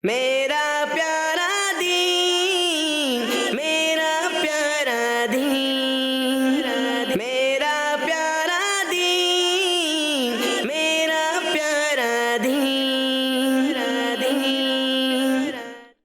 میرا پیارا دین، میرا پیارا دین، میرا پیارا دین، میرا پیارا دین۔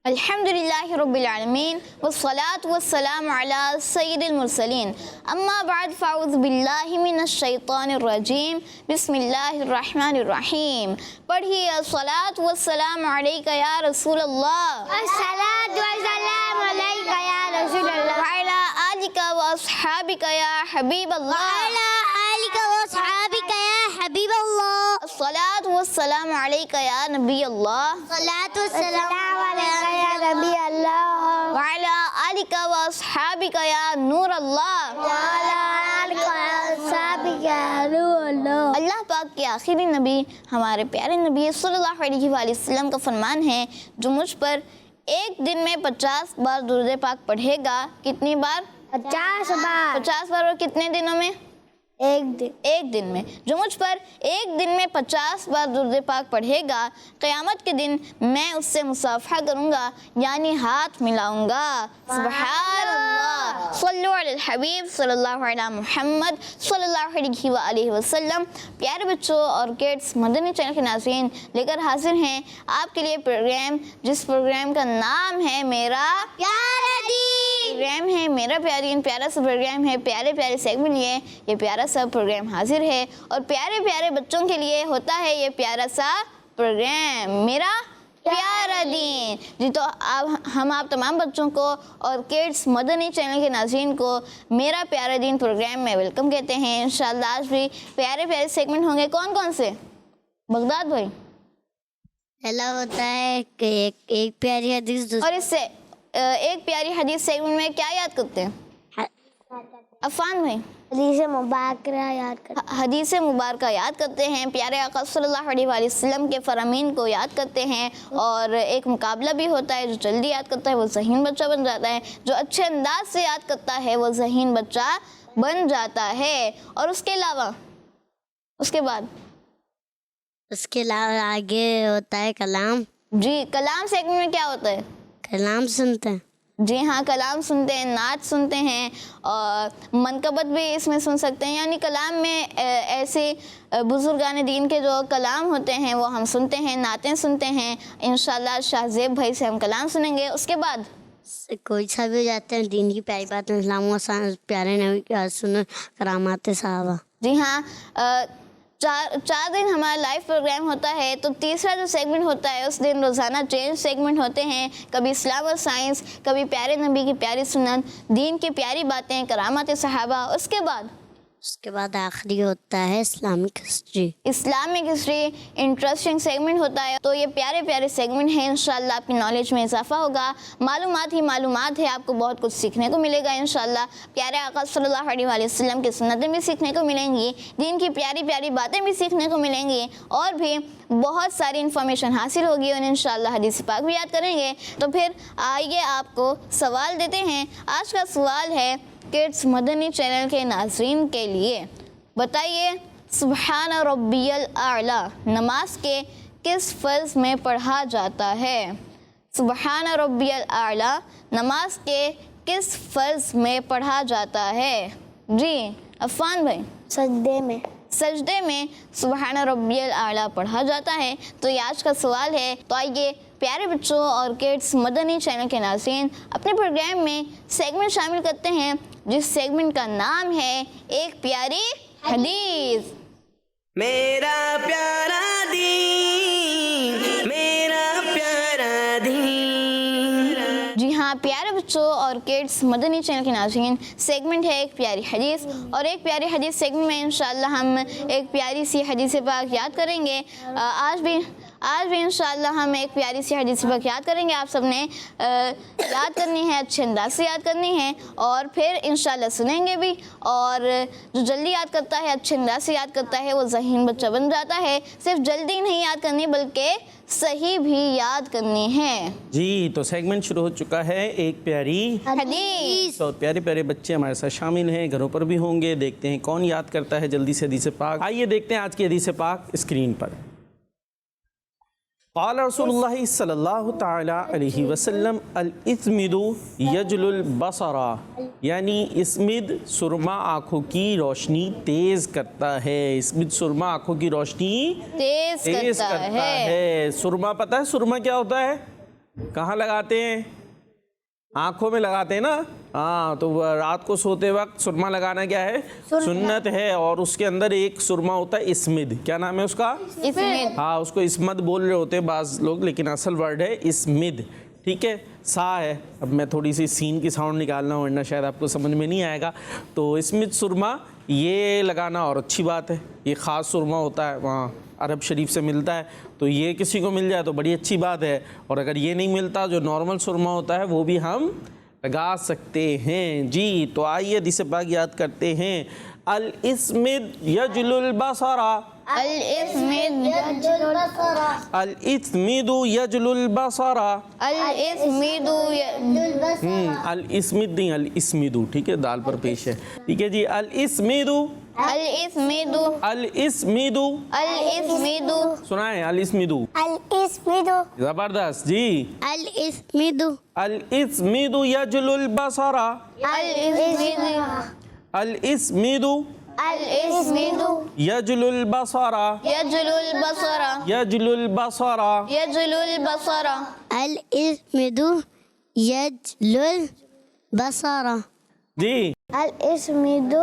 الحمدللہ رب العالمین والصلاة والسلام علی سید المرسلین، اما بعد فاعوذ باللہ من الشیطان الرجیم، بسم اللہ الرحمن الرحیم۔ پڑھیے الصلاة والسلام علیکہ یا رسول اللہ، الصلاة والسلام علیکہ یا رسول اللہ، وعلی آلکہ واصحابکہ یا حبیب اللہ، وعلی آلکہ واصحابکہ یا حبیب اللہ، الصلاة والسلام علیکہ یا نبی اللہ، الصلاة والسلام علیکہ یا نبی اللہ، وعلی آلکہ واصحابکہ یا نور اللہ۔ وعلی آلکہ واصحابکہ یا نور اللہ۔ اللہ پاک کے آخری نبی ہمارے پیارے نبی صلی اللہ علیہ وآلہ وسلم کا فرمان ہے، جو مجھ پر ایک دن میں 50 بار درود پاک پڑھے گا۔ کتنی بار؟ 50 بار، 50 بار، اور کتنے دنوں میں؟ ایک دن میں۔ جو مجھ پر ایک دن میں 50 بار درود پاک پڑھے گا، قیامت کے دن میں اس سے مصافحہ کروں گا، یعنی ہاتھ ملاؤں گا۔ سبحان اللہ، صلو علی الحبیب صلی اللہ علیہ محمد صلی اللہ علیہ وآلہ وسلم۔ پیارے بچوں اور کڈس، مدنی چینل کے ناظرین، لے کر حاضر ہیں آپ کے لیے پروگرام، جس پروگرام کا نام ہے میرا پیارا دین۔ پروگرام ہے میرا پیارا دین، پیارا سا پروگرام ہے، پیارے پیارے سیگمنٹ لیے یہ پیارا سا پروگرام حاضر ہے، اور پیارے پیارے بچوں کے لیے ہوتا ہے یہ پیارا سا پروگرام میرا پیارا دین۔ جی تو ہم آپ تمام بچوں کو اور کڈس مدنی چینل کے ناظرین کو میرا پیارا دین پروگرام میں ویلکم کہتے ہیں۔ انشاءاللہ آج بھی پیارے پیارے سیگمنٹ ہوں گے۔ کون کون سے؟ بغداد بھائی؟ پہلا ہوتا ہے کہ ایک پیاری حدیث، اور اس سے ایک پیاری حدیث سیگمنٹ میں کیا یاد کرتے ہیں؟ عفان بھائی؟ حدیث مبارکہ یاد کرتے حدیث مبارکہ یاد کرتے ہیں، پیارے آقا صلی اللہ علیہ وآلہ وسلم کے فرامین کو یاد کرتے ہیں، اور ایک مقابلہ بھی ہوتا ہے، جو جلدی یاد کرتا ہے وہ ذہین بچہ بن جاتا ہے، جو اچھے انداز سے یاد کرتا ہے وہ ذہین بچہ بن جاتا ہے۔ اور اس کے علاوہ اس کے بعد آگے ہوتا ہے کلام۔ جی کلام سیگمنٹ میں کیا ہوتا ہے؟ کلام سنتے ہیں۔ جی ہاں، کلام سنتے ہیں، نعت سنتے ہیں، اور منقبت بھی اس میں سن سکتے ہیں، یعنی کلام میں ایسے بزرگان دین کے جو کلام ہوتے ہیں وہ ہم سنتے ہیں، نعتیں سنتے ہیں۔ انشاءاللہ شاہ زیب بھائی سے ہم کلام سنیں گے۔ اس کے بعد کوئی سا بھی ہو جاتے ہیں، دین کی پیاری باتیں، اسلام و پیارے نبی کی سنت، کرامات صحابہ۔ جی ہاں، چار دن ہمارا لائیو پروگرام ہوتا ہے، تو تیسرا جو سیگمنٹ ہوتا ہے اس دن روزانہ چینج سیگمنٹ ہوتے ہیں، کبھی اسلام اور سائنس، کبھی پیارے نبی کی پیاری سنت، دین کی پیاری باتیں، کرامات صحابہ۔ اس کے بعد آخری ہوتا ہے Islamic history. Islamic history interesting segment ہوتا ہے، تو یہ پیارے پیارے سیگمنٹ ہیں۔ انشاءاللہ آپ کی نالج میں اضافہ ہوگا، معلومات ہی معلومات ہے، آپ کو بہت کچھ سیکھنے کو ملے گا انشاءاللہ۔ پیارے آقا صلی اللہ علیہ وآلہ وسلم کی سنتیں بھی سیکھنے کو ملیں گی، دین کی پیاری پیاری باتیں بھی سیکھنے کو ملیں گی، اور بھی بہت ساری انفارمیشن حاصل ہوگی، اور انشاءاللہ حدیث پاک بھی یاد کریں گے۔ تو پھر آئیے آپ کو سوال دیتے ہیں۔ آج کا سوال ہے کڈس مدنی چینل کے ناظرین کے لیے، بتائیے سبحان ربی الاعلیٰ نماز کے کس فرض میں پڑھا جاتا ہے؟ سبحان ربی الاعلیٰ نماز کے کس فرض میں پڑھا جاتا ہے؟ جی عفان بھائی؟ سجدے میں سبحان ربی الاعلیٰ پڑھا جاتا ہے، تو یہ آج کا سوال ہے۔ تو آئیے پیارے بچوں اور کڈس مدنی چینل کے ناظرین اپنے پروگرام میں سیگمنٹ شامل کرتے ہیں، جس سیگمنٹ کا نام ہے ایک پیاری حدیث۔ میرا پیارا دین، میرا پیارا دین۔ جی ہاں پیارے بچوں اور کڈس مدنی چینل کے ناظرین، سیگمنٹ ہے ایک پیاری حدیث، اور ایک پیاری حدیث سیگمنٹ میں انشاءاللہ ہم ایک پیاری سی حدیث پاک یاد کریں گے۔ آج بھی انشاءاللہ ہم ایک پیاری سی حدیث پاک یاد کریں گے۔ آپ سب نے یاد کرنی ہے، اچھے انداز سے یاد کرنی ہے، اور پھر انشاءاللہ سنیں گے بھی، اور جو جلدی یاد کرتا ہے، اچھے انداز سے یاد کرتا ہے، وہ ذہین بچہ بن جاتا ہے۔ صرف جلدی نہیں یاد کرنی بلکہ صحیح بھی یاد کرنی ہے۔ جی تو سیگمنٹ شروع ہو چکا ہے ایک پیاری حدیث۔ اور پیارے پیارے بچے ہمارے ساتھ شامل ہیں، گھروں پر بھی ہوں گے، دیکھتے ہیں کون یاد کرتا ہے جلدی سے حدیث پاک۔ آئیے دیکھتے ہیں آج کی حدیث پاک اسکرین پر۔ قال رسول اللہ صلی اللہ تعالی علیہ وسلم الاسمد یجل البصر، یعنی اسمد سرما آنکھوں کی روشنی تیز کرتا ہے. اسمد سرما آنکھوں کی روشنی تیز کرتا ہے. سرما پتہ ہے سرما کیا ہوتا ہے؟ کہاں لگاتے ہیں؟ آنکھوں میں لگاتے ہیں نا. ہاں تو رات کو سوتے وقت سرما لگانا کیا ہے؟ سنت ہے. اور اس کے اندر ایک سرما ہوتا ہے اسمد. کیا نام ہے اس کا؟ اسمد. ہاں اس کو اسمد بول رہے ہوتے ہیں بعض لوگ، لیکن اصل ورڈ ہے اسمد. ٹھیک ہے، سا ہے. اب میں تھوڑی سی سین کی ساؤنڈ نکالنا ہوں ورنہ شاید آپ کو سمجھ میں نہیں آئے گا. تو اسمد سرما یہ لگانا اور اچھی بات ہے. یہ خاص سرما ہوتا ہے، وہاں عرب شریف سے ملتا ہے، تو یہ کسی کو مل جائے تو بڑی اچھی بات ہے. اور اگر یہ نہیں ملتا، جو نارمل سرما ہوتا ہے وہ بھی ہم لگا سکتے ہیں. جی تو آئیے حدیث پاک یاد کرتے ہیں. الاسمد یجل البصر، الاسمد یجل البصر، الاسمد یجل البصر، الاسمد یجل البصر. الاسمد نہیں الاسمد، ٹھیک ہے، دال پر پیش ہے. ٹھیک ہے جی. الاسمد، الاسمد، الاسمد، الاسمد. سنائیں الاسمد. الاسمد، زبردست جی. الاسمد، الاسمد یجل البصر، الاسمد، الاسمد الاسمد یجل البصر، یجل البصر، یجل البصر. یجل البصر. الاسمد یجل البصر، جی الاسمد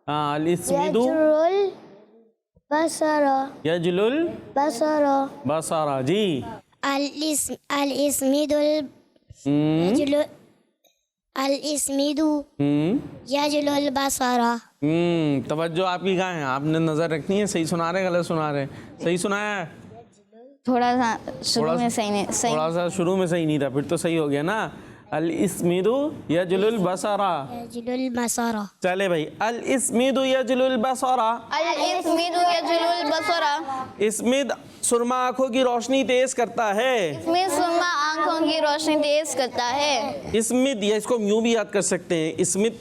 ہاں الاسمد یجل البصر، یجل بصر. البصر. جی الاسمد یجل الاسمد یجل البصر. توجہ آپ کی کہاں ہے؟ آپ نے نظر رکھنی ہے. صحیح سنا رہے ہیں غلط سنا رہے ہیں؟ صحیح سنایا ہے؟ تھوڑا سا شروع میں صحیح نہیں، صحیح تھوڑا سا شروع میں صحیح نہیں تھا، پھر تو صحیح ہو گیا نا. الاسمد یجل البصر. یجل البصر. چلے بھائی. الاسمد یجل البصر، الاسمد یجل البصر. اسمد سرما آنکھوں کی روشنی تیز کرتا ہے. اسمد سرما آنکھوں کی روشنی تیز کرتا ہے. اسمد، یا اس کو ہم یوں بھی یاد کر سکتے ہیں. اسمد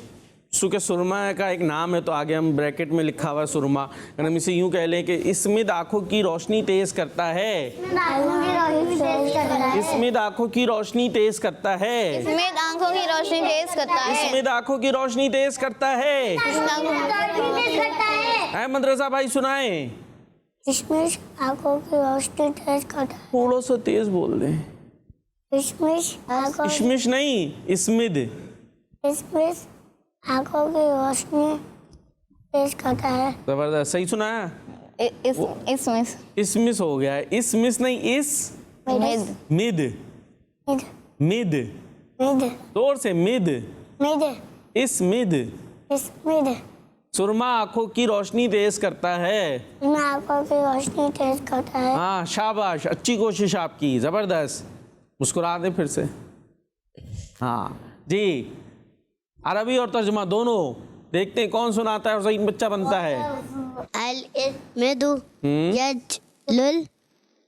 چونکہ سرما کا ایک نام ہے تو آگے ہم بریکٹ میں لکھا ہوا ہے سرما، اگر ہم اسے یوں کہہ لیں کہ اسمد آنکھوں کی روشنی تیز کرتا ہے. اسمد آنکھوں کی روشنی تیز کرتا ہے. اسمد آنکھوں کی روشنی تیز کرتا ہے. اسمد آنکھوں کی روشنی تیز کرتا ہے. احمد رضا بھائی سنائیں. کشمش آنکھوں کی روشنی تیز کرتا ہے. تھوڑا سا تیز بول دیں. کشمش آنکھوں کشمش نہیں، اسمد. کشمش آنکھوں کی روشنی تیز کرتا ہے. زبردست. صحیح سنایا. اسمس، اسمس ہو گیا ہے. اسمس نہیں، اس مد، مد، مد مد، مد زور سے مد. مد اسمد اسمد سرما آنکھوں کی روشنی تیز کرتا ہے. آنکھوں کی روشنی تیز کرتا ہے. ہاں شاباش، اچھی کوشش آپ کی، زبردست. مسکرا دیں پھر سے. ہاں جی. عربی اور ترجمہ دونوں دیکھتے ہیں کون سناتا ہے اور صحیح بچہ بنتا ہے. الاسمد یجل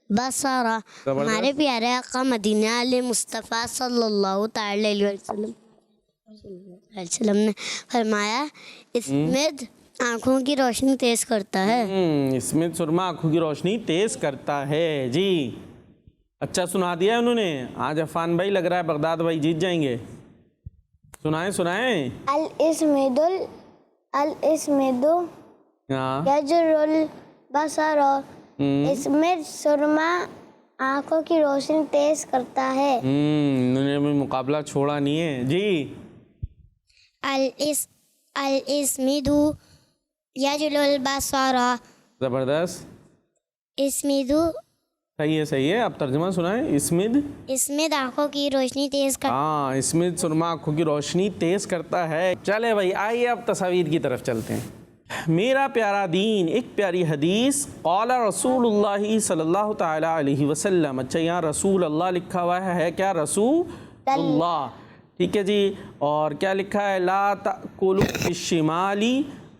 البصر. ہمارے پیارے آقا مدینہ علیہ مصطفیٰ صلی اللہ تعالی علیہ وسلم نے فرمایا اسمد آنکھوں کی روشنی تیز کرتا ہے. اسمد سرما آنکھوں کی روشنی تیز کرتا ہے. جی اچھا سنا دیا انہوں نے. آج عفان بھائی لگ رہا ہے بغداد بھائی جیت جائیں گے. سنائیں سنائیں. الاسمد ہاں یجل البصر. اسمد سرما آنکھوں کی روشنی تیز کرتا ہے. انہوں نے بھی مقابلہ چھوڑا نہیں ہے. جی الاسمد یجل البصر. زبردست. اسمد صحیح ہے صحیح ہے. آپ ترجمہ سنائیں. اسمد اسمد آنکھوں کی روشنی تیز کرتا ہاں اسمد سرما آنکھوں کی روشنی تیز کرتا ہے. چلے بھائی آئیے اب تصاویر کی طرف چلتے ہیں. میرا پیارا دین، ایک پیاری حدیث. قال رسول اللہ صلی اللہ تعالی علیہ وسلم. اچھا یہاں رسول اللہ لکھا ہوا ہے کیا؟ رسول اللہ. ٹھیک ہے جی. اور کیا لکھا ہے؟ لا تأکلوا بالشمال.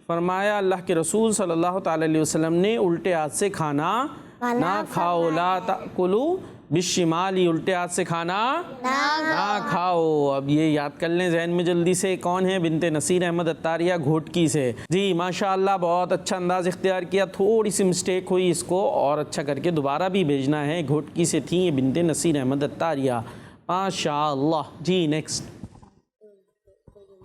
فرمایا اللہ کے رسول صلی اللہ تعالی علیہ وسلم نے الٹے ہاتھ سے کھانا نہ کھاؤ. لا تأکلوا बिश्शिमाली, उल्टे हाथ से खाना ना खाओ। अब ये याद कर लें ज़हन में जल्दी से, कौन है? बिनते नसीर अहमद अत्तारिया घोटकी से। जी माशाअल्लाह, बहुत अच्छा अंदाज़ इख्तियार किया। थोड़ी सी मिस्टेक हुई, इसको और अच्छा करके दोबारा भी भेजना है। घोटकी से थी ये बिनते नसीर अहमद अत्तारिया, माशाअल्लाह। जी नेक्स्ट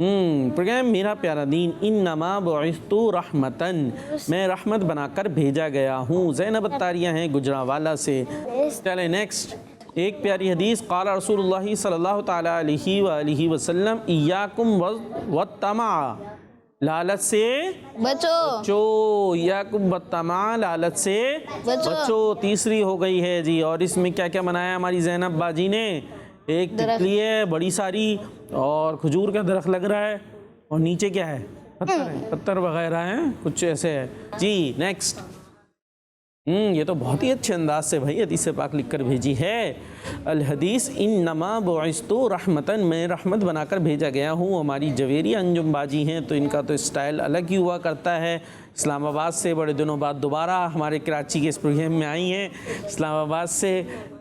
प्रोग्राम मेरा प्यारा दीन, इन्नमा बुइस्तु रहमतन, मैं रहमत बनाकर भेजा गया हूँ। ज़ैनब अत्तारिया हैं गुजरांवाला से। चले नेक्स्ट, एक प्यारी हदीस, क़ाला रसूलुल्लाह सल्लल्लाहु तआला अलैहि वसल्लम, इय्याकुम वत्तमा, लालच से बचो। इय्याकुम वत्तमा, लालच से बचो। तीसरी हो गई है जी। और इसमें क्या क्या बनाया हमारी ज़ैनब बाजी ने? एक तितली है बड़ी सारी, और खजूर का दरख्त लग रहा है, और नीचे क्या है? पत्थर है, पत्थर वगैरह हैं, कुछ ऐसे है जी। नेक्स्ट, ये तो बहुत ही अच्छे अंदाज से भाई हदीस पाक लिख कर भेजी है। अल हदीस इन्नमा बुइस्तु रहमतन, मैं रहमत बनाकर भेजा गया हूँ। हमारी जवेरी अंजुम बाजी हैं, तो इनका तो स्टाइल अलग ही हुआ करता है। इस्लामाबाद से बड़े दिनों बाद दोबारा हमारे कराची के इस प्रोग्राम में आई हैं। इस्लामाबाद से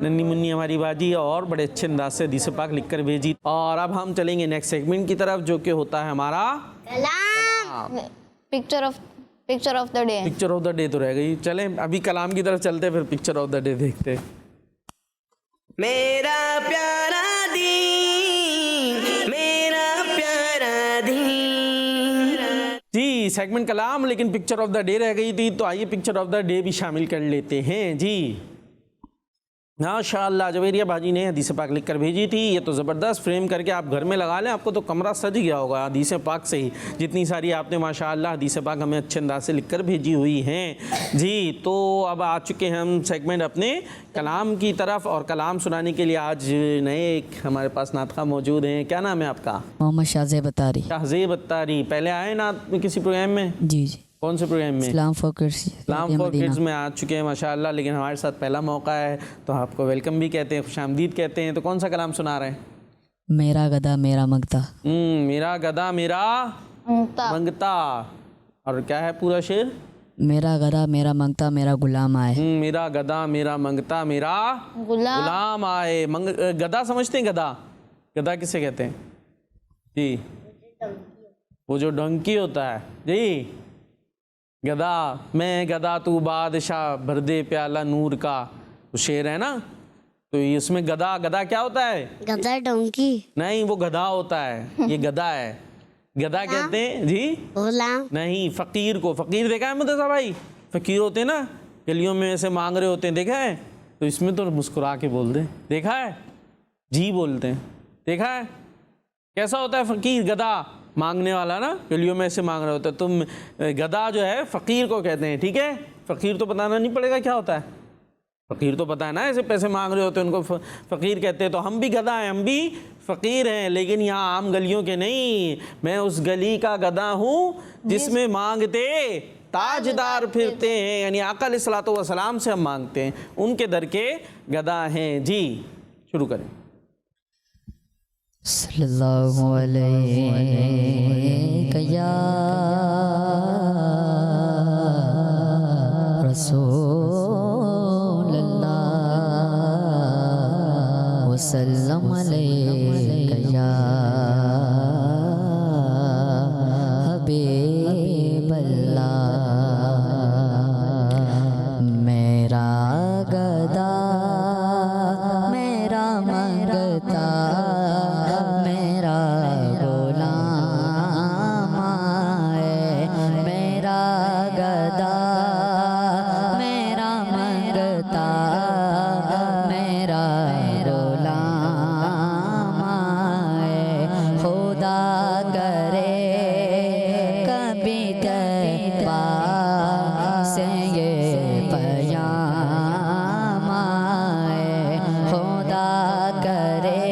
नन्नी मुन्नी हमारी बाजी, और बड़े अच्छे अंदाज से हदीस पाक लिख कर भेजी। और अब हम चलेंगे नेक्स्ट सेगमेंट की तरफ, जो कि होता है हमारा picture of the day. Picture of the day तो रह गई, चलें अभी कलाम की तरफ चलते, फिर पिक्चर ऑफ द डे देखते। मेरा प्यारा दीन, मेरा प्यारा दीन। जी सेगमेंट कलाम, लेकिन पिक्चर ऑफ द डे रह गई थी, तो आइए पिक्चर ऑफ द डे भी शामिल कर लेते हैं जी। माशाअल्लाह, जवेरिया बाजी ने हदीस पाक लिख कर भेजी थी। ये तो ज़बरदस्त फ्रेम करके आप घर में लगा लें, आपको तो कमरा सज गया होगा हदीस पाक से ही। जितनी सारी आपने माशाअल्लाह हदीस पाक हमें अच्छे अंदाज से लिख कर भेजी हुई हैं जी। तो अब आ चुके हैं हम सेगमेंट अपने कलाम की तरफ, और कलाम सुनाने के लिए आज नए एक हमारे पास नातखा मौजूद हैं। क्या नाम है आपका? मोहम्मद शाहज़ेब अत्तारी। शाहज़ेब अत्तारी, पहले आए नात किसी प्रोग्राम में? जी जी। कौन से प्रोग्राम में? Islam for kids. Islam for kids में आ चुके हैं माशाअल्लाह, लेकिन हमारे साथ पहला मौका है, तो आपको वेलकम भी कहते हैं, खुशामदीद कहते हैं। तो कौन सा कलाम सुना रहे हैं? मेरा गदा मेरा मंगता। मेरा गदा मेरा मंगता। और क्या है पूरा शेर? मेरा गदा मेरा मंगता मेरा गुलाम आए। मेरा गदा मेरा मंगता मेरा गुलाम आए। गदा समझते हैं? गदा, गदा किसे कहते हैं जी? वो जो डंकी होता है जी, गदा। मैं गदा तू बादशाह, भर दे प्याला नूर का, वो शेर है ना। तो ये उसमें गदा, गदा क्या होता है? गधा डोंकी नहीं, वो गधा होता है, ये गदा है। गदा कहते हैं जी, गुलाम नहीं, फकीर को। फकीर देखा है मुदस्सा भाई? फकीर होते हैं ना, गलियों में ऐसे मांग रहे होते हैं, देखा है? तो इसमें तो मुस्कुरा के बोल दे, देखा है? जी बोलते हैं, देखा है? कैसा होता है फकीर? गदा मांगने वाला ना, गलियों में ऐसे मांग रहे होते हैं। तुम गदा जो है फ़कीर को कहते हैं, ठीक है? फ़कीर तो बताना नहीं पड़ेगा क्या होता है, फ़कीर तो पता है ना, ऐसे पैसे मांग रहे होते हैं उनको फ़कीर कहते हैं। तो हम भी गदा हैं, हम भी फ़कीर हैं, लेकिन यहाँ आम गलियों के नहीं। मैं उस गली का गदा हूँ जिसमें मांगते ताजदार फिरते हैं, यानी आका अलैहिस्सलातु वस्सलाम से हम मांगते हैं, उनके दर के गदा हैं जी। शुरू करें। सल्लल्लाहु अलैहि या रसूलल्लाह वसल्लम अलैहि या हबीबल्लाह। मेरा गदा मेरा मंगता मेरा गुलाम आए। मेरा गदा मेरा मंगता मेरा गुलाम आए। खुदा करे कभी तैबा से ये पैगाम आए। खुदा करे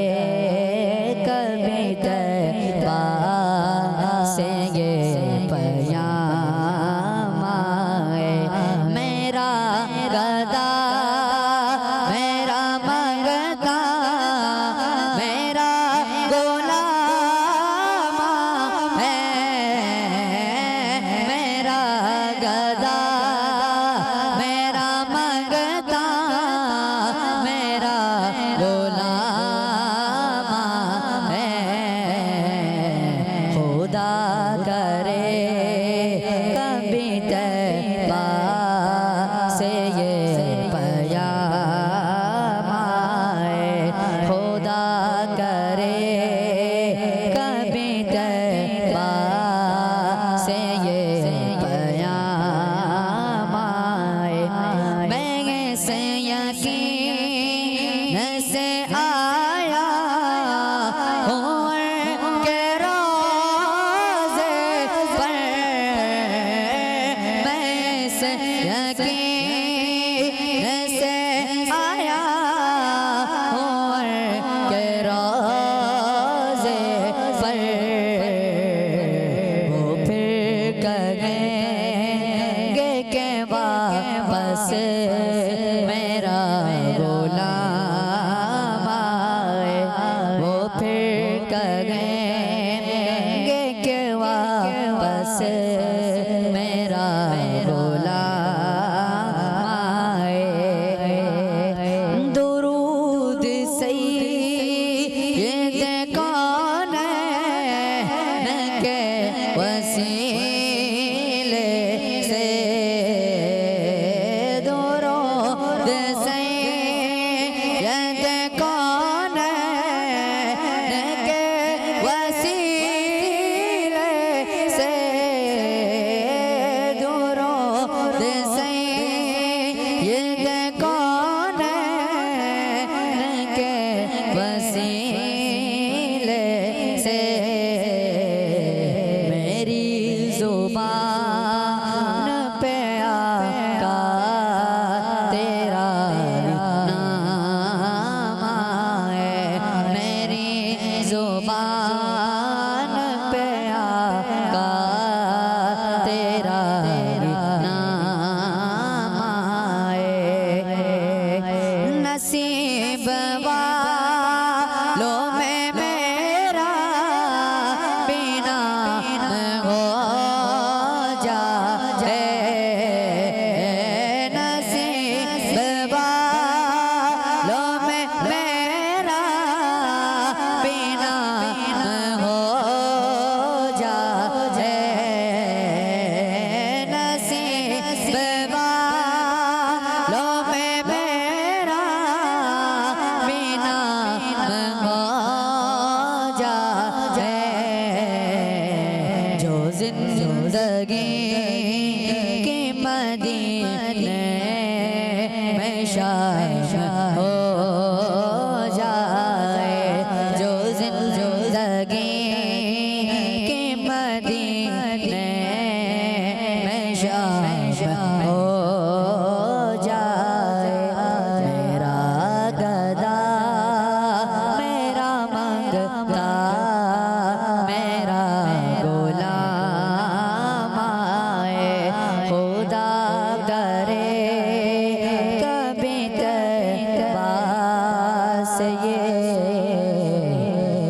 ये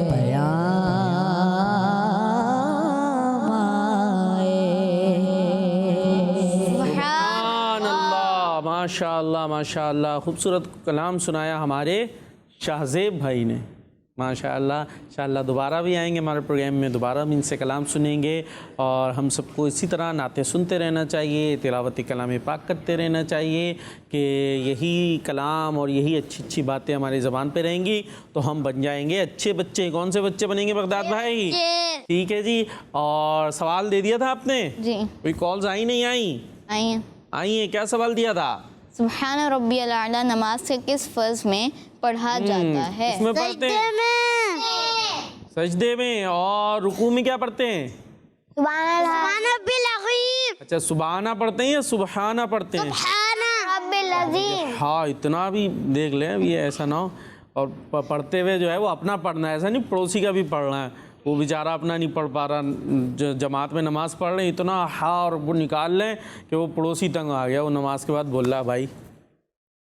प्याम आए। सुभान अल्लाह, माशाअल्लाह माशाअल्लाह, खूबसूरत कलाम सुनाया हमारे शाहज़ेब भाई ने, माशाअल्लाह। इंशाअल्लाह दोबारा भी आएंगे हमारे प्रोग्राम में, दोबारा भी इनसे कलाम सुनेंगे। और हम सबको इसी तरह नाते सुनते रहना चाहिए, तिलावत कलाम पाक करते रहना चाहिए कि यही कलाम और यही अच्छी अच्छी बातें हमारी ज़बान पे रहेंगी तो हम बन जाएंगे अच्छे बच्चे। कौन से बच्चे बनेंगे बगदाद भाई? ठीक है जी। और सवाल दे दिया था आपने? जी कोई कॉल्स आई नहीं आई? आइए। आई हैं, क्या सवाल दिया था? सुब्हान रब्बियल आला नमाज के किस फर्ज में पढ़ा जाता है? इसमें पढ़ते हैं सजदे में, और रुकू में क्या पढ़ते हैं? अच्छा, सुबहाना पढ़ते हैं या सुबहाना पढ़ते हैं? हाँ, इतना भी देख लें, अभी ऐसा ना हो और पढ़ते हुए जो है वो अपना पढ़ना है, ऐसा नहीं पड़ोसी का भी पढ़ना है। वो बेचारा अपना नहीं पढ़ पा रहा, जमात में नमाज पढ़ रहे हैं, इतना हाँ और वो निकाल लें कि वो पड़ोसी तंग आ गया, वो नमाज के बाद बोल रहा है भाई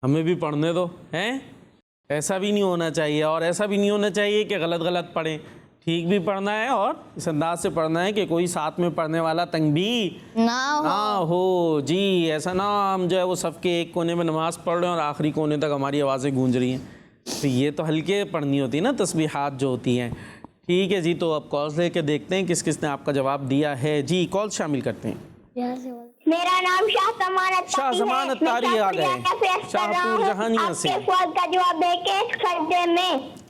हमें भी पढ़ने दो, हैं? ऐसा भी नहीं होना चाहिए। और ऐसा भी नहीं होना चाहिए कि गलत गलत पढ़ें, ठीक भी पढ़ना है और इस अंदाज से पढ़ना है कि कोई साथ में पढ़ने वाला तंग भी ना हो। जी, ऐसा ना हम जो है वो सबके एक कोने में नमाज पढ़ रहे हैं और आखिरी कोने तक हमारी आवाज़ें गूंज रही हैं, तो ये तो हल्के पढ़नी होती है ना, तस्बीहात जो होती हैं। ठीक है जी, तो अब कॉल्स लेके देखते हैं किस किस ने आपका जवाब दिया है। जी, कॉल शामिल करते हैं। मेरा नाम शाह शाहजमान अत्तारी आ गए, शाहपुर जहानिया से। सवाल का जवाब देके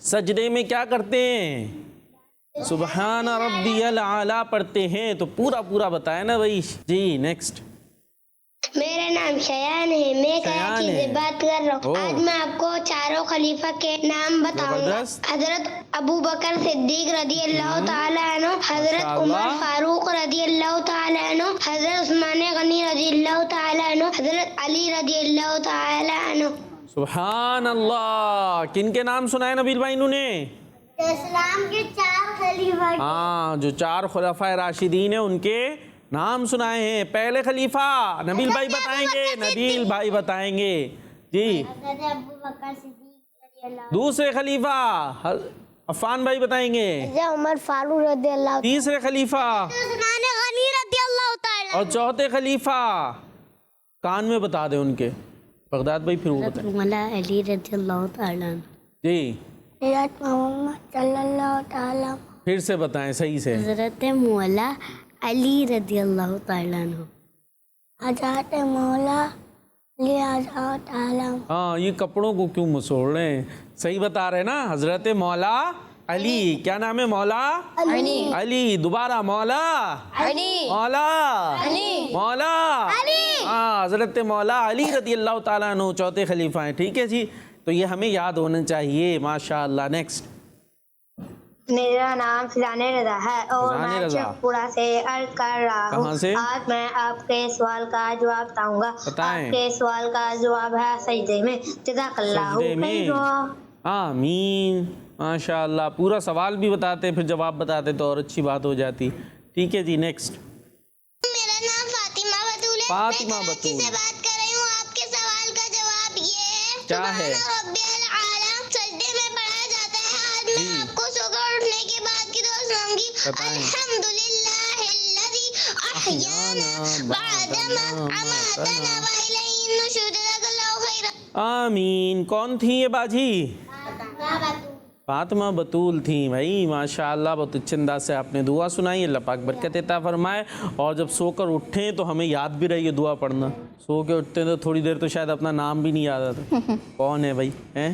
सजदे में क्या करते हैं? सुबहान रब्बियल आला पढ़ते हैं, तो पूरा पूरा बताया ना भाई। जी, नेक्स्ट। मेरा नाम शयान है, मैं कराची से बात कर रहा हूँ। आज मैं आपको चारों खलीफा के नाम बताऊंगा। हजरत अबू बकर सिद्दीक रदी अल्लाह ताला अन्हु, हजरत उमर फारूक रदी अल्लाह ताला अन्हु, हजरत उस्मान गनी रदी अल्लाह ताला अन्हु, हजरत अली रदी अल्लाह ताला अन्हु। सुभान अल्लाह। किन के नाम सुनाए नबील भाई इन्होंने? इस्लाम के चार खलीफा। हाँ, जो चार खुलाफाए राशिदीन हैं उनके नाम सुनाए हैं। पहले खलीफा नबील भाई बताएंगे, नबील भाई बताएंगे जी। दूसरे खलीफा अफ़ान भाई बताएंगे। उमर फारूक रदी अल्लाह। तीसरे खलीफा उस्मान गनी रदी अल्लाह ताला। और चौथे खलीफा कान में बता दे उनके, बगदाद भाई फिर वो बताएं। मौला अली रज़ी अल्लाह ताला जी, मोहम्मद सल्लल्लाहु ताला। फिर से बताएं सही से। हज़रत मौला अली रज़ी अल्लाह ताला अन्हु। हज़रत मौला अली रज़ी ताला। हाँ, ये कपड़ों को क्यों मसोड़ रहे हैं? सही बता रहे ना, हजरत मौला अली। क्या नाम है? मौला अली। अली। दोबारा मौला अली। मौला अली। मौला हाँ, हजरत मौला अली रज़ी अल्लाह ताला अन्हु चौथे खलीफा हैं। ठीक है जी, तो ये हमें याद होना चाहिए। माशाअल्लाह। नेक्स्ट। मेरा नाम फिजाने रज़ा है और फिजाने मैं रज़ा। शेखपुरा से अर्ज कर रहा हूँ। कहाँ से? आज मैं आपके सवाल का जवाब बताऊंगा। बताएं। आपके सवाल का जवाब है सजदे में। जज़ाकल्लाहु सजदे में। खैरा। आमीन। माशाअल्लाह। पूरा सवाल भी बताते फिर जवाब बताते तो और अच्छी बात हो जाती। ठीक है जी, नेक्स्ट। मेरा नाम फातिमा बतूल है। फातिमा मैं कराची बतूल। से बात कर रही हूँ। आपके सवाल का जवाब ये है, क्या है? सुब्हान रब्बियल आला सजदे में पढ़ा जाता है। आज मैं आपको सोकर उठने के बाद की दुआ सुनाऊंगी। बताएं। अल्हम्दुलिल्लाहिल्लज़ी अहयाना बअदमा अमातना व इलैहि नुशूर। जज़ाकल्लाहु खैरा। आमीन। कौन थी ये बाजी? फातिमा बतूल थी भाई। माशाअल्लाह, बहुत अच्छे अंदाज से आपने दुआ सुनाई। अल्लाह पाक बरकत अता फरमाए। और जब सोकर उठें तो हमें याद भी रही दुआ पढ़ना। सो के उठते हैं तो थोड़ी देर तो शायद अपना नाम भी नहीं याद आता। कौन है भाई? हैं?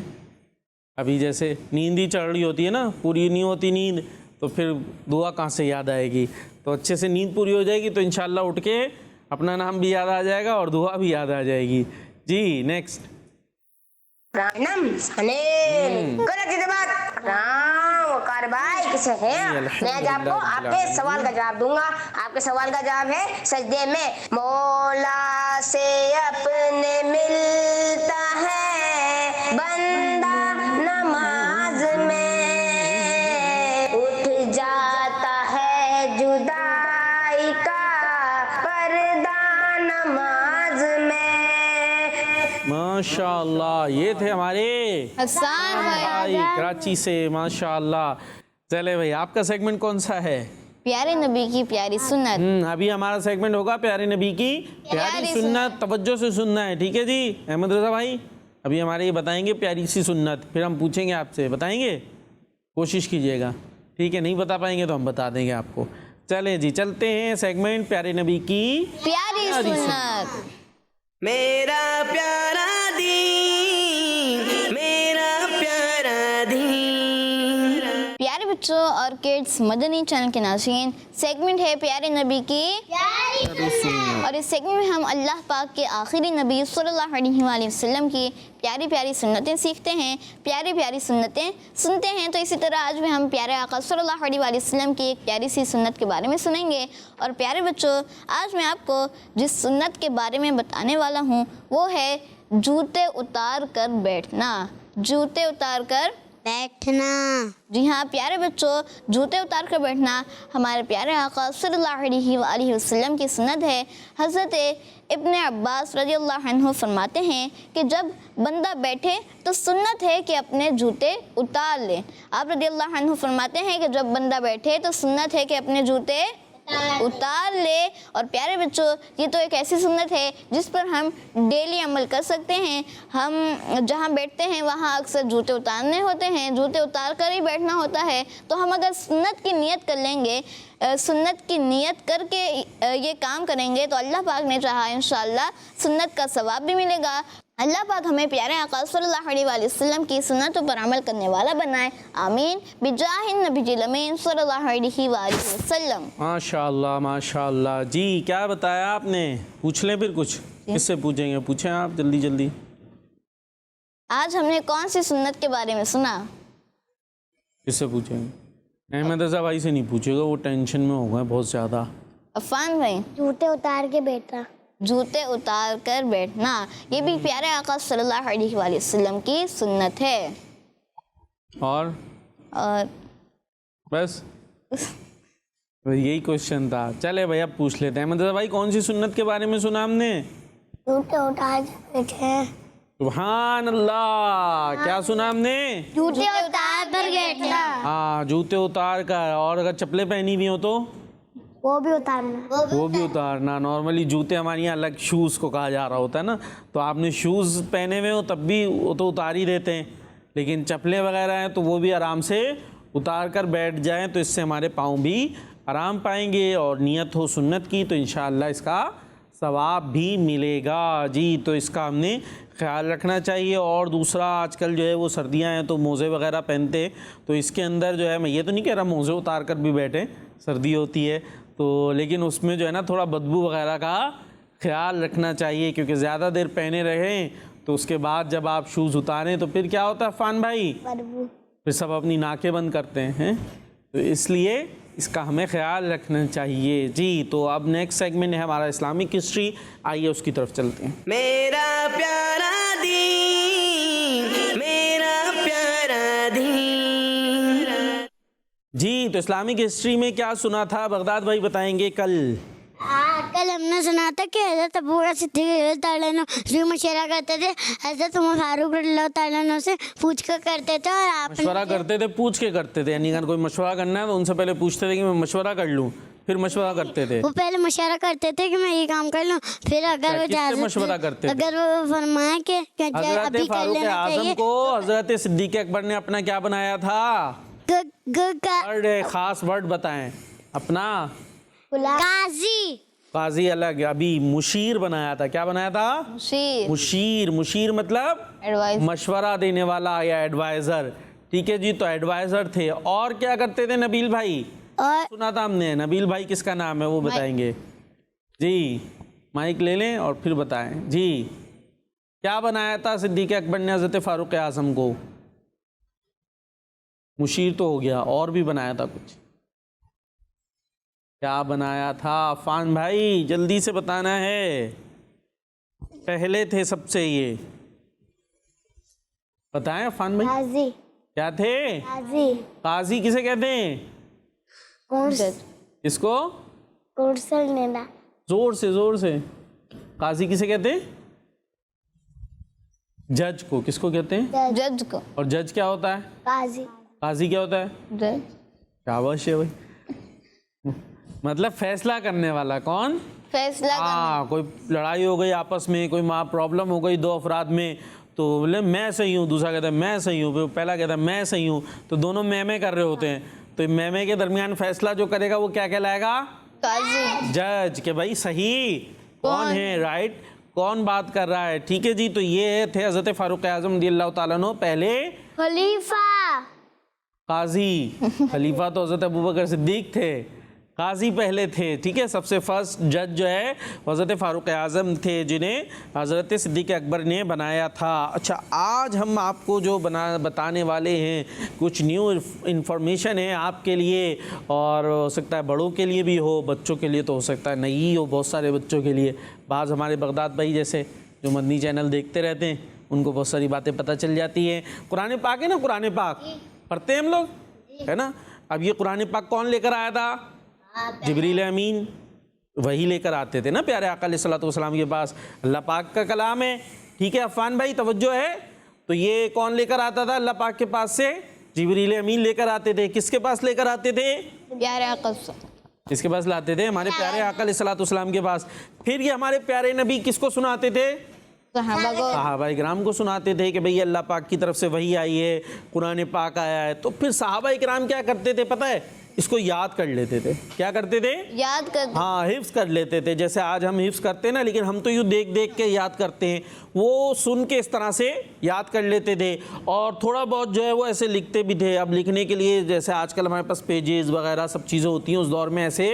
अभी जैसे नींद ही चढ़ रही होती है ना, पूरी नहीं होती नींद, तो फिर दुआ कहाँ से याद आएगी? तो अच्छे से नींद पूरी हो जाएगी तो इंशाअल्लाह उठ के अपना नाम भी याद आ जाएगा और दुआ भी याद आ जाएगी। जी, नेक्स्ट। प्राणम सने गलत जवाब राम कार्रवाई किसे है? मैं आज आपको आपके सवाल का जवाब दूंगा। आपके सवाल का जवाब है सजदे में मौला से अपने मिलता है बंदा नमाज में, उठ जाता है जुदाई का पर्दा नमाज में। माशाल्लाह, ये थे हमारे हसन भाई। भाई कराची से, माशाल्लाह। चले भाई, आपका सेगमेंट कौन सा है? प्यारे नबी की प्यारी सुन्नत। अभी हमारा सेगमेंट होगा प्यारे नबी की प्यारी सुन्नत। तवज्जो से सुनना है, ठीक है जी। अहमद रज़ा भाई अभी हमारे ये बताएंगे प्यारी सी सुन्नत, फिर हम पूछेंगे आपसे, बताएंगे? कोशिश कीजिएगा, ठीक है। नहीं बता पाएंगे तो हम बता देंगे आपको। चले जी, चलते हैं सेगमेंट प्यारे नबी की प्यारी सुन्नत। मेरा प्यारा दीन, मेरा प्यारा दीन। प्यारे बच्चों और किड्स, मदनी चैनल के नाज़रीन, सेगमेंट है प्यारे नबी की और इस सेगमेंट में हम अल्लाह पाक के आखिरी नबी सल्लल्लाहु अलैहि वसल्लम की प्यारी प्यारी सुन्नतें सीखते हैं, प्यारी प्यारी सुन्नतें सुनते हैं। तो इसी तरह आज भी हम प्यारे आका सल्लल्लाहु अलैहि वसल्लम की एक प्यारी सी सुन्नत के बारे में सुनेंगे। और प्यारे बच्चों, आज मैं आपको जिस सुन्नत के बारे में बताने वाला हूँ वो है जूते उतार कर बैठना। जूते उतार कर बैठना। जी हाँ प्यारे बच्चों, जूते उतार कर बैठना हमारे प्यारे आका सल्लल्लाहु अलैहि वसल्लम की सुन्नत है। हज़रत इब्न अब्बास रज़ियल्लाहु अन्हु फरमाते हैं कि जब बंदा बैठे तो सुन्नत है कि अपने जूते उतार ले। आप रज़ियल्लाहु अन्हु फरमाते हैं कि जब बंदा बैठे तो सुन्नत है कि अपने जूते उतार ले। और प्यारे बच्चों, ये तो एक ऐसी सुन्नत है जिस पर हम डेली अमल कर सकते हैं। हम जहाँ बैठते हैं वहाँ अक्सर जूते उतारने होते हैं, जूते उतार कर ही बैठना होता है। तो हम अगर सुन्नत की नियत कर लेंगे, सुन्नत की नियत करके ये काम करेंगे तो अल्लाह पाक ने चाहा इंशाअल्लाह सुन्नत का सवाब भी मिलेगा। अल्लाह पाक हमें प्यारे आका सल्लल्लाहु अलैहि वसल्लम की सुन्नतों पर अमल करने वाला बनाए, आमीन बिजाहिन नबीजिल अमीन सल्लल्लाहु अलैहि वसल्लम। माशाअल्लाह माशाअल्लाह। जी क्या बताया आपने? पूछ लें फिर कुछ? किससे पूछेंगे? पूछें आप जल्दी जल्दी। आज हमने कौन सी सुन्नत के बारे में सुना? किससे पूछेंगे? अहमद रज़ा भाई से नहीं पूछेगा, वो टेंशन में होगा बहुत ज़्यादा। अफान भाई, जूते उतार के बैठना। जूते उतार कर बैठना, ये भी प्यारे आका सल्लल्लाहु अलैहि वसल्लम की सुन्नत है। और बस यही क्वेश्चन था। चले भाई अब पूछ लेते हैं। अहमद रज़ा भाई, कौन सी सुन्नत के बारे में सुना हमने? जूते उतार के बैठे। सुभान अल्लाह, क्या सुना हमने? जूते उतार कर बैठना। हाँ, जूते उतार कर। और अगर चप्पलें पहनी हुई हो तो वो भी उतारना। वो भी उतारना। नॉर्मली जूते हमारे यहाँ अलग शूज़ को कहा जा रहा होता है ना, तो आपने शूज़ पहने हुए हो तब भी वो तो उतार ही देते हैं, लेकिन चप्पलें वगैरह हैं तो वो भी आराम से उतार कर बैठ जाएं, तो इससे हमारे पाँव भी आराम पाएंगे। और नियत हो सुन्नत की तो इंशाअल्लाह इसका सवाब भी मिलेगा। जी, तो इसका हमने ख्याल रखना चाहिए। और दूसरा, आजकल जो है वो सर्दियां हैं तो मोज़े वगैरह पहनते हैं, तो इसके अंदर जो है, मैं ये तो नहीं कह रहा मोज़े उतार कर भी बैठें, सर्दी होती है तो, लेकिन उसमें जो है ना थोड़ा बदबू वगैरह का ख्याल रखना चाहिए, क्योंकि ज़्यादा देर पहने रहें तो उसके बाद जब आप शूज़ उतारें तो फिर क्या होता है फ़ान भाई? फिर सब अपनी नाकें बंद करते हैं, तो इसलिए इसका हमें ख्याल रखना चाहिए। जी, तो अब नेक्स्ट सेगमेंट है हमारा इस्लामिक हिस्ट्री, आइए उसकी तरफ चलते हैं। मेरा प्यारा दीन, मेरा प्यारा दीन। जी, तो इस्लामिक हिस्ट्री में क्या सुना था बगदाद भाई, बताएंगे? कल हमने सुना था कि हज़रत अबू बकर सिद्दीक़ रज़ियल्लाहु अन्हु से मशवरा करते थे, हज़रत उमर फारूक रज़ियल्लाहु ताला अन्हु से पूछ कर करते थे। और आप मशवरा करते थे, पूछ के करते थे, यानी अगर कोई मशवरा करना है तो उनसे पहले पूछते थे कि मैं मशवरा कर लूँ, फिर मशवरा करते थे। वो पहले मशवरा करते थे कि मैं ये काम कर लूँ, फिर अगर वो किससे मशवरा करते थे? अगर वो फरमाए कि हज़रत अभी कर फारूक लेना आज़म चाहिए। को हज़रत सिद्दीक़ अकबर ने अपना क्या बनाया था? वर्ड, खास वर्ड बताएं अपना। काजी। काजी अलग, अभी मुशीर बनाया था। क्या बनाया था? मुशीर। मुशीर मतलब एडवाइस, मशवरा देने वाला या एडवाइज़र, ठीक है जी। तो एडवाइज़र थे। और क्या करते थे नबील भाई? और सुना था हमने। नबील भाई किसका नाम है वो बताएंगे जी। माइक ले लें और फिर बताएं जी। क्या बनाया था सिद्दीक़ अकबर ने हज़रत फारूक आज़म को? मुशीर तो हो गया, और भी बनाया था कुछ। क्या बनाया था फ़ान भाई? जल्दी से बताना है, पहले थे सबसे ये बताएं फ़ान भाई। काजी। क्या थे? काजी। काजी किसे कहते हैं? किसको? कुर्सल लेना। जोर से काजी किसे कहते हैं? जज को किसको कहते हैं? जज को। और जज क्या होता है? काजी। काजी क्या होता है? जज शाबाश है भाई। मतलब फैसला करने वाला। कौन? फैसला हाँ, कोई लड़ाई हो गई आपस में, कोई प्रॉब्लम हो गई दो अफराद में, तो बोले मैं सही हूँ, दूसरा कहता है मैं सही हूँ, पहला कहता है मैं सही हूँ, तो दोनों मैं कर रहे होते हैं, तो मैं के दरमियान फैसला जो करेगा वो क्या कहलाएगा? काजी। जज। के भाई सही कौन है, राइट, कौन बात कर रहा है। ठीक है जी, तो ये थे हज़रत फारूक आज़म रज़ियल्लाहु ताला अन्हु पहले खलीफा। काजी। खलीफा तो हज़रत अबू बकर सिद्दीक थे, काजी पहले थे। ठीक है, सबसे फर्स्ट जज जो है हज़रत फारूक आज़म थे, जिन्हें हज़रत सिद्दीक़ अकबर ने बनाया था। अच्छा, आज हम आपको जो बताने वाले हैं कुछ न्यू इन्फॉर्मेशन है आपके लिए, और हो सकता है बड़ों के लिए भी हो, बच्चों के लिए तो हो सकता है नहीं हो, बहुत सारे बच्चों के लिए। बाज़ हमारे बगदाद भाई जैसे जो मदनी चैनल देखते रहते हैं, उनको बहुत सारी बातें पता चल जाती हैं। कुरान पाक है ना, कुरान पाक पढ़ते हैं हम लोग, है ना। अब ये कुरान पाक कौन लेकर आया था? जिब्रील अमीन, वही लेकर आते थे ना प्यारे आका अलैहिस्सलातु वस्सलाम के पास। अल्लाह पाक का कलाम है। ठीक है अफ़ान भाई, तवज्जो है। तो ये कौन लेकर आता था अल्लाह पाक के पास से? जिब्रील अमीन लेकर आते थे। किसके पास लेकर आते थे? प्यारे आका। किसके पास लाते थे? हमारे प्यारे आका अलैहिस्सलातु वस्सलाम के पास। फिर ये हमारे प्यारे नबी किसको सुनाते थे? सहाबा को। सहाबा इकराम को सुनाते थे कि भाई अल्लाह पाक की तरफ से वही आई है, कुरान पाक आया है। तो फिर सहाबा इकराम क्या करते थे पता है? इसको याद कर लेते थे। क्या करते थे? याद करते। हाँ, हिफ्स कर लेते थे। जैसे आज हम हिफ्स करते हैं ना, लेकिन हम तो यूँ देख देख के याद करते हैं, वो सुन के इस तरह से याद कर लेते थे। और थोड़ा बहुत जो है वो ऐसे लिखते भी थे। अब लिखने के लिए जैसे आजकल हमारे पास पेजेस वगैरह सब चीज़ें होती हैं, उस दौर में ऐसे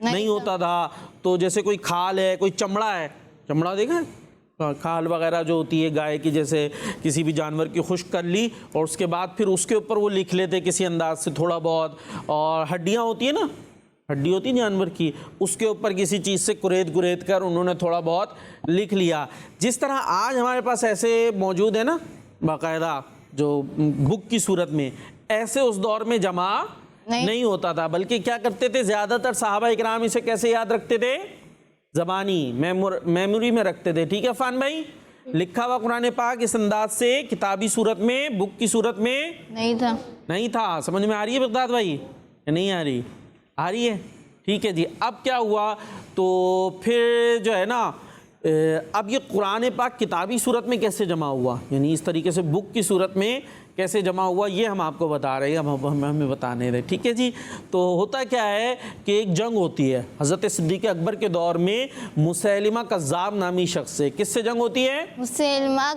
नहीं होता था। तो जैसे कोई खाल है, कोई चमड़ा है, चमड़ा देखा है, खाल वगैरह जो होती है गाय की, जैसे किसी भी जानवर की खुश्क कर ली और उसके बाद फिर उसके ऊपर वो लिख लेते किसी अंदाज से थोड़ा बहुत। और हड्डियाँ होती है ना, हड्डी होती है जानवर की, उसके ऊपर किसी चीज़ से कुरेद कर उन्होंने थोड़ा बहुत लिख लिया। जिस तरह आज हमारे पास ऐसे मौजूद है ना बाकायदा जो बुक की सूरत में, ऐसे उस दौर में जमा नहीं होता था। बल्कि क्या करते थे ज़्यादातर सहाबा इकराम इसे कैसे याद रखते थे? ज़बानी मेमोरी में रखते थे। ठीक है फ़ान भाई, लिखा हुआ कुरान पाक इस अंदाज से किताबी सूरत में, बुक की सूरत में नहीं था। समझ में आ रही है बगदाद भाई या नहीं आ रही? आ रही है। ठीक है जी। अब क्या हुआ, तो फिर जो है ना, अब ये कुरान पाक किताबी सूरत में कैसे जमा हुआ, यानी इस तरीके से बुक की सूरत में कैसे जमा हुआ, ये हम आपको बता रहे हैं, हमें बताने रहे। ठीक है जी। तो होता क्या है कि एक जंग होती है हज़रत सिद्दीक़ अकबर के दौर में, मुसैलिमा कज़्ज़ाब नामी शख्स से। किससे जंग होती है? मुसैलिमा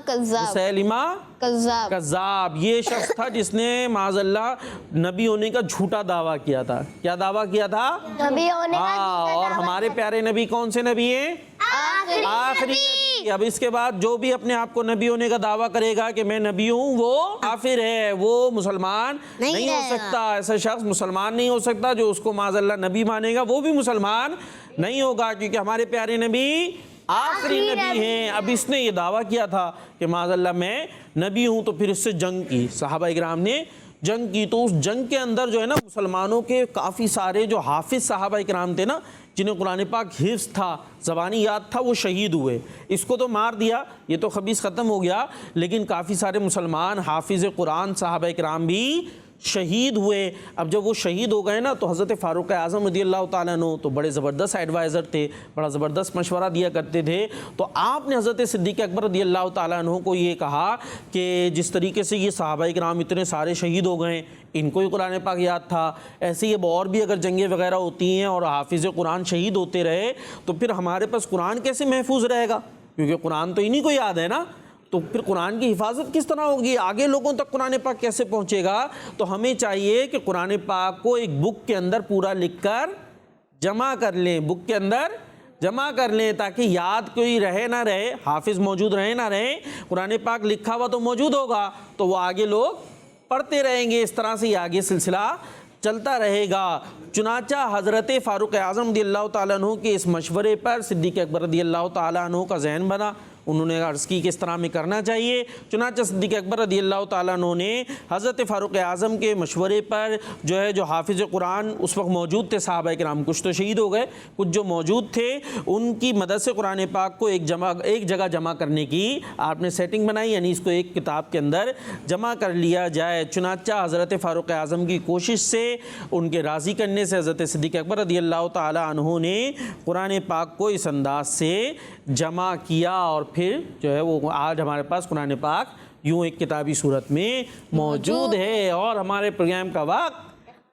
कज़्ज़ाब। ये शख्स था जिसने माज़अल्लाह नबी होने का झूठा दावा किया था। क्या दावा किया था? नबी होने का। हाँ, और हमारे प्यारे नबी कौन से नबी हैं? आखिरी नबी। अब इसके बाद जो भी अपने आप को नबी होने का दावा करेगा कि मैं नबी हूँ, वो काफिर है, वो मुसलमान नहीं हो सकता। ऐसा शख्स मुसलमान नहीं हो सकता। जो उसको माज़अल्लाह नबी मानेगा वो भी मुसलमान नहीं होगा, क्योंकि हमारे प्यारे नबी आखिरी नबी हैं। अब इसने ये दावा किया था कि माज़अल्लाह मैं नबी हूँ, तो फिर इससे जंग की, सहाबा इकराम ने जंग की। तो उस जंग के अंदर जो है ना, मुसलमानों के काफ़ी सारे जो हाफिज सहाबा इकराम थे ना, जिन्हें कुरान पाक हिफ्ज़ था, ज़बानी याद था, वो शहीद हुए। इसको तो मार दिया, ये तो खबीस ख़त्म हो गया, लेकिन काफ़ी सारे मुसलमान हाफिज़ कुरान सहाबा इकराम भी शहीद हुए। अब जब वो शहीद हो गए ना, तो हज़रत फ़ारूक आज़म रज़ियल्लाहु ताला अन्हु तो बड़े ज़बरदस्त एडवाइज़र थे, बड़ा ज़बरदस्त मशवरा दिया करते थे। तो आपने हज़रत सिद्दीक़ अकबर रज़ियल्लाहु ताला अन्हु को ये कहा कि जिस तरीके से ये सहाबा इकराम इतने सारे शहीद हो गए, इनको ही कुरान पाक याद था, ऐसे ही अब और भी अगर जंगें वगैरह होती हैं और हाफिज़ कुरान शहीद होते रहे, तो फिर हमारे पास कुरान कैसे महफूज रहेगा? क्योंकि कुरान तो इन्हीं को याद है ना। तो फिर कुरान की हिफाजत किस तरह होगी? आगे लोगों तक कुरान पाक कैसे पहुंचेगा? तो हमें चाहिए कि कुरान पाक को एक बुक के अंदर पूरा लिखकर जमा कर लें, बुक के अंदर जमा कर लें, ताकि याद कोई रहे ना रहे, हाफिज़ मौजूद रहे ना रहे, कुरान पाक लिखा हुआ तो मौजूद होगा, तो वो आगे लोग पढ़ते रहेंगे। इस तरह से आगे सिलसिला चलता रहेगा। चुनाचा हज़रत फ़ारूक आज़म रज़ियल्लाहु ताला अन्हु के इस मशवरे पर सिद्दीक़ अकबर रज़ियल्लाहु ताला अन्हु का ज़हन बना। انہوں نے عرض کی کہ اس طرح میں کرنا چاہیے. چنانچہ صدیق اکبر رضی اللہ تعالیٰ عنہ نے حضرت فاروق اعظم کے مشورے پر جو حافظ قرآن اس وقت موجود تھے، صحابہ کرام کچھ تو شہید ہو گئے، کچھ جو موجود تھے ان کی مدد سے قرآن پاک کو ایک جگہ جمع کرنے کی آپ نے سیٹنگ بنائی، یعنی اس کو ایک کتاب کے اندر جمع کر لیا جائے. چنانچہ حضرت فاروق اعظم کی کوشش سے، ان کے راضی کرنے سے حضرت صدیق اکبر رضی اللہ تعالیٰ عنہ نے قرآن پاک کو اس انداز سے جمع کیا، اور پھر جو ہے وہ آج ہمارے پاس قرآن پاک یوں ایک کتابی صورت میں موجود ہے. اور ہمارے پروگرام کا وقت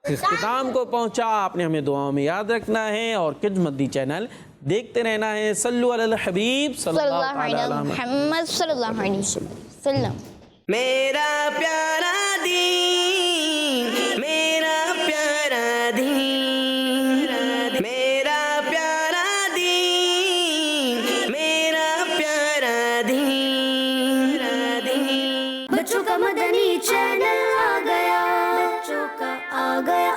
اختتام کو پہنچا. آپ نے ہمیں دعاؤں میں یاد رکھنا ہے اور کڈز مدی چینل دیکھتے رہنا ہے. صلو علی الحبیب صلی اللہ علیہ محمد صلی اللہ علیہ وسلم. میرا پیارا دین، میرا پیارا دین، میرا پیارا دین، میرا پیارا دین. بچوں کا مدنی چینل آ گیا، بچوں کا آ گیا